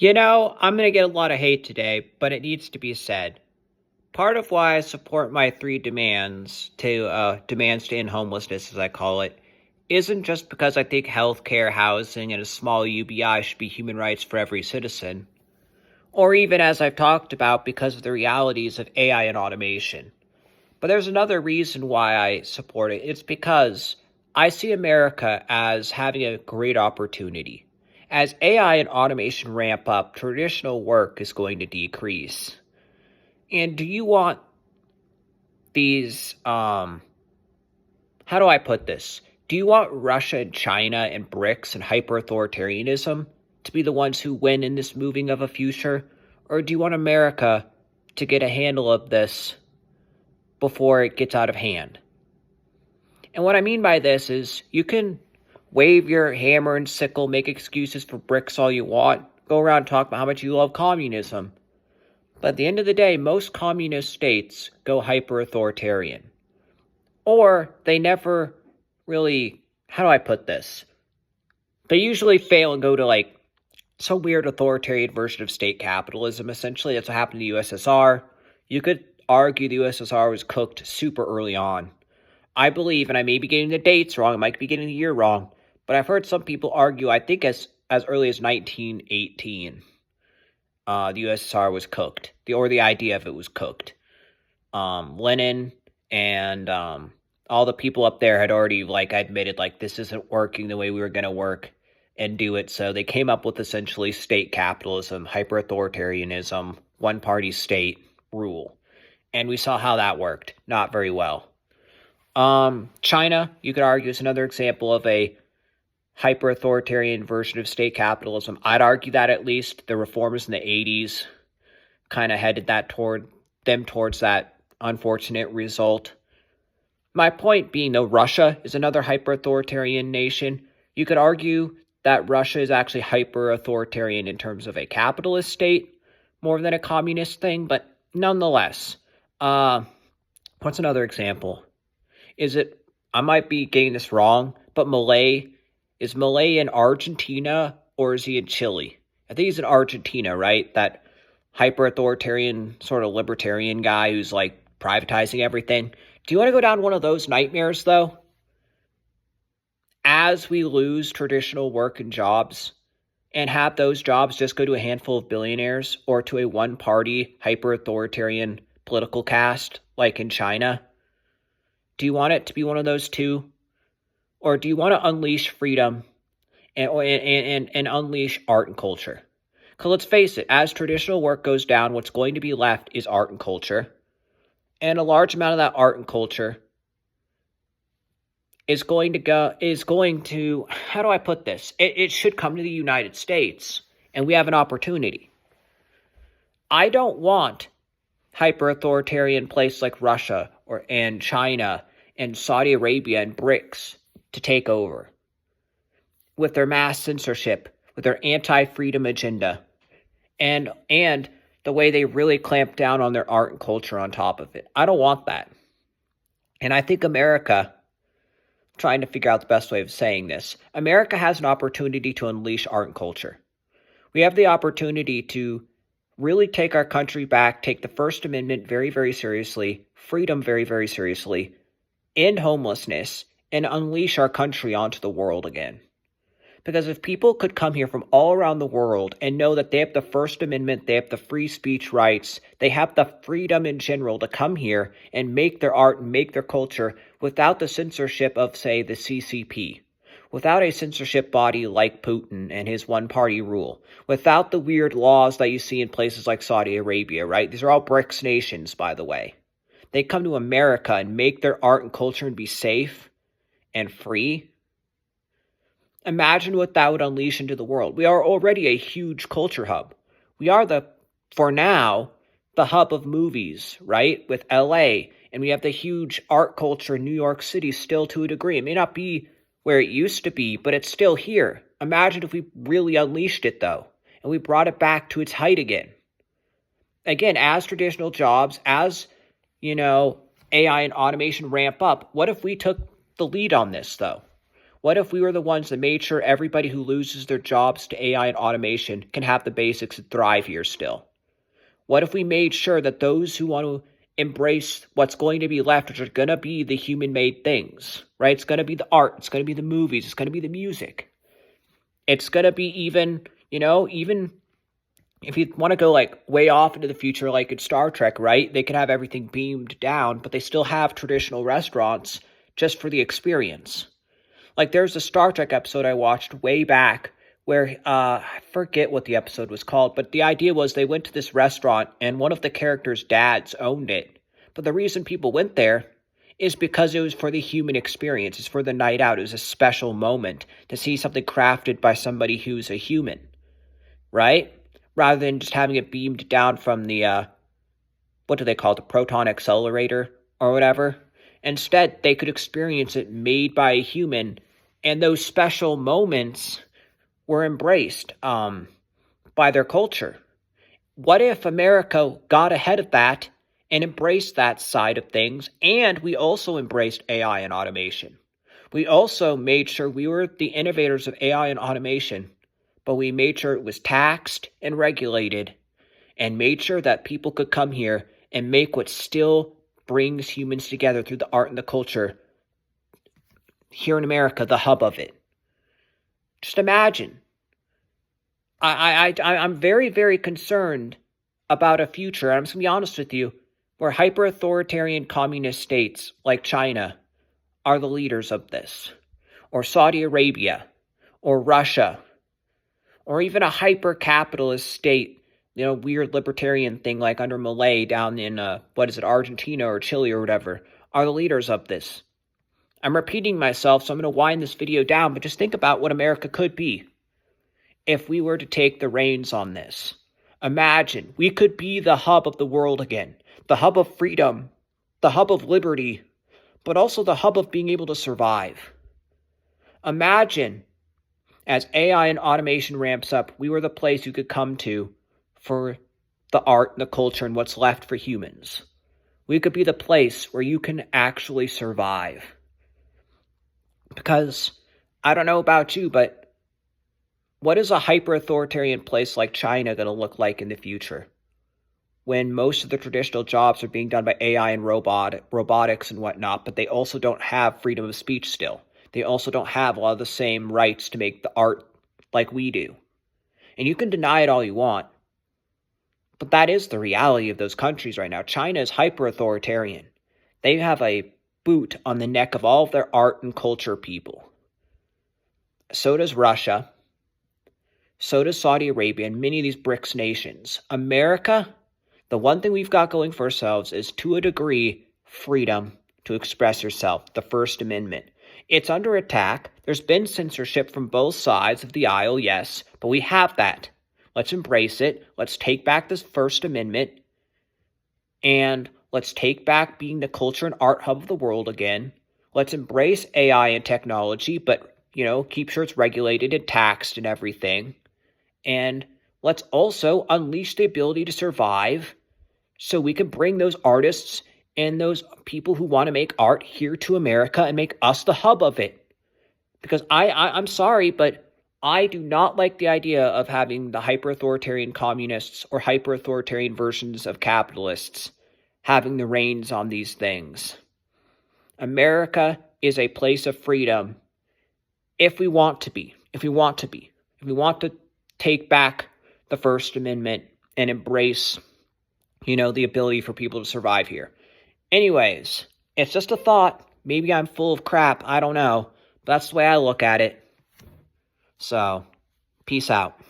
I'm going to get a lot of hate today, but it needs to be said. Part of why I support my three demands to end homelessness, as I call it, isn't just because I think healthcare, housing, and a small UBI should be human rights for every citizen, or even as I've talked about, because of the realities of AI and automation. But there's another reason why I support it. It's because I see America as having a great opportunity. As AI and automation ramp up, traditional work is going to decrease. And do you want these, how do I put this? Do you want Russia and China and BRICS and hyper-authoritarianism to be the ones who win in this moving of a future? Or do you want America to get a handle of this before it gets out of hand? And what I mean by this is you can wave your hammer and sickle, make excuses for BRICS all you want, go around and talk about how much you love communism. But at the end of the day, most communist states go hyper-authoritarian. Or they never really, how do I put this? They usually fail and go to some weird authoritarian version of state capitalism, essentially. That's what happened to the USSR. You could argue the USSR was cooked super early on. I believe, and I may be getting the dates wrong, I might be getting the year wrong, but I've heard some people argue, I think as early as 1918, the USSR was cooked, or the idea of it was cooked. Lenin and all the people up there had already admitted this isn't working the way we were going to work and do it. So they came up with essentially state capitalism, hyper-authoritarianism, one-party state rule. And we saw how that worked. Not very well. China, you could argue, is another example of a hyper-authoritarian version of state capitalism. I'd argue that at least the reformers in the 80s kind of headed towards that unfortunate result. My point being, though, Russia is another hyper-authoritarian nation. You could argue that Russia is actually hyper-authoritarian in terms of a capitalist state more than a communist thing, but nonetheless. What's another example? I might be getting this wrong, but is Malay in Argentina or is he in Chile? I think he's in Argentina, right? That hyper-authoritarian sort of libertarian guy who's privatizing everything. Do you want to go down one of those nightmares, though? As we lose traditional work and jobs and have those jobs just go to a handful of billionaires or to a one-party hyper-authoritarian political caste like in China, do you want it to be one of those two? Or do you want to unleash freedom and unleash art and culture? Because let's face it, as traditional work goes down, what's going to be left is art and culture. And a large amount of that art and culture is going to, how do I put this? It should come to the United States, and we have an opportunity. I don't want hyper-authoritarian places like Russia and China and Saudi Arabia and BRICS to take over with their mass censorship, with their anti-freedom agenda, and the way they really clamp down on their art and culture on top of it. I don't want that. And I think America, trying to figure out the best way of saying this, America has an opportunity to unleash art and culture. We have the opportunity to really take our country back, take the First Amendment very, very seriously, freedom very, very seriously, end homelessness, and unleash our country onto the world again. Because if people could come here from all around the world and know that they have the First Amendment, they have the free speech rights, they have the freedom in general to come here and make their art and make their culture without the censorship of, say, the CCP, without a censorship body like Putin and his one-party rule, without the weird laws that you see in places like Saudi Arabia, right? These are all BRICS nations, by the way. They come to America and make their art and culture and be safe and free. Imagine what that would unleash into the world. We are already a huge culture hub. We are for now, the hub of movies, right? With LA. And we have the huge art culture in New York City still to a degree. It may not be where it used to be, but it's still here. Imagine if we really unleashed it, though, and we brought it back to its height again. Again, as traditional jobs, as, AI and automation ramp up, what if we took the lead on this, though? What if we were the ones that made sure everybody who loses their jobs to AI and automation can have the basics and thrive here still? What if we made sure that those who want to embrace what's going to be left, which are going to be the human-made things, right? It's going to be the art, it's going to be the movies, it's going to be the music. It's going to be even if you want to go like way off into the future, like in Star Trek, right? They can have everything beamed down, but they still have traditional restaurants just for the experience. Like there's a Star Trek episode I watched way back where I forget what the episode was called, but the idea was they went to this restaurant and one of the characters' dads owned it. But the reason people went there is because it was for the human experience. It's for the night out. It was a special moment to see something crafted by somebody who's a human, right? Rather than just having it beamed down from the, what do they call it, the proton accelerator or whatever. Instead, they could experience it made by a human, and those special moments were embraced by their culture. What if America got ahead of that and embraced that side of things, and we also embraced AI and automation? We also made sure we were the innovators of AI and automation, but we made sure it was taxed and regulated and made sure that people could come here and make what still brings humans together through the art and the culture here in America, the hub of it. Just imagine. I'm very, very concerned about a future, and I'm just going to be honest with you, where hyper-authoritarian communist states like China are the leaders of this, or Saudi Arabia, or Russia, or even a hyper-capitalist state, weird libertarian thing like under Malay down in, Argentina or Chile or whatever, are the leaders of this. I'm repeating myself, so I'm going to wind this video down, but just think about what America could be if we were to take the reins on this. Imagine, we could be the hub of the world again, the hub of freedom, the hub of liberty, but also the hub of being able to survive. Imagine, as AI and automation ramps up, we were the place you could come to for the art and the culture and what's left for humans. We could be the place where you can actually survive. Because, I don't know about you, but what is a hyper-authoritarian place like China going to look like in the future? When most of the traditional jobs are being done by AI and robotics and whatnot, but they also don't have freedom of speech still. They also don't have a lot of the same rights to make the art like we do. And you can deny it all you want, but that is the reality of those countries right now. China is hyper-authoritarian. They have a boot on the neck of all of their art and culture people. So does Russia. So does Saudi Arabia and many of these BRICS nations. America, the one thing we've got going for ourselves is, to a degree, freedom to express yourself, the First Amendment. It's under attack. There's been censorship from both sides of the aisle, yes, but we have that. Let's embrace it. Let's take back this First Amendment, and let's take back being the culture and art hub of the world again. Let's embrace AI and technology, but, keep sure it's regulated and taxed and everything. And let's also unleash the ability to survive so we can bring those artists and those people who want to make art here to America and make us the hub of it. Because I'm sorry, but I do not like the idea of having the hyper-authoritarian communists or hyper-authoritarian versions of capitalists having the reins on these things. America is a place of freedom if we want to be. If we want to take back the First Amendment and embrace, the ability for people to survive here. Anyways, it's just a thought. Maybe I'm full of crap. I don't know. That's the way I look at it. So, peace out.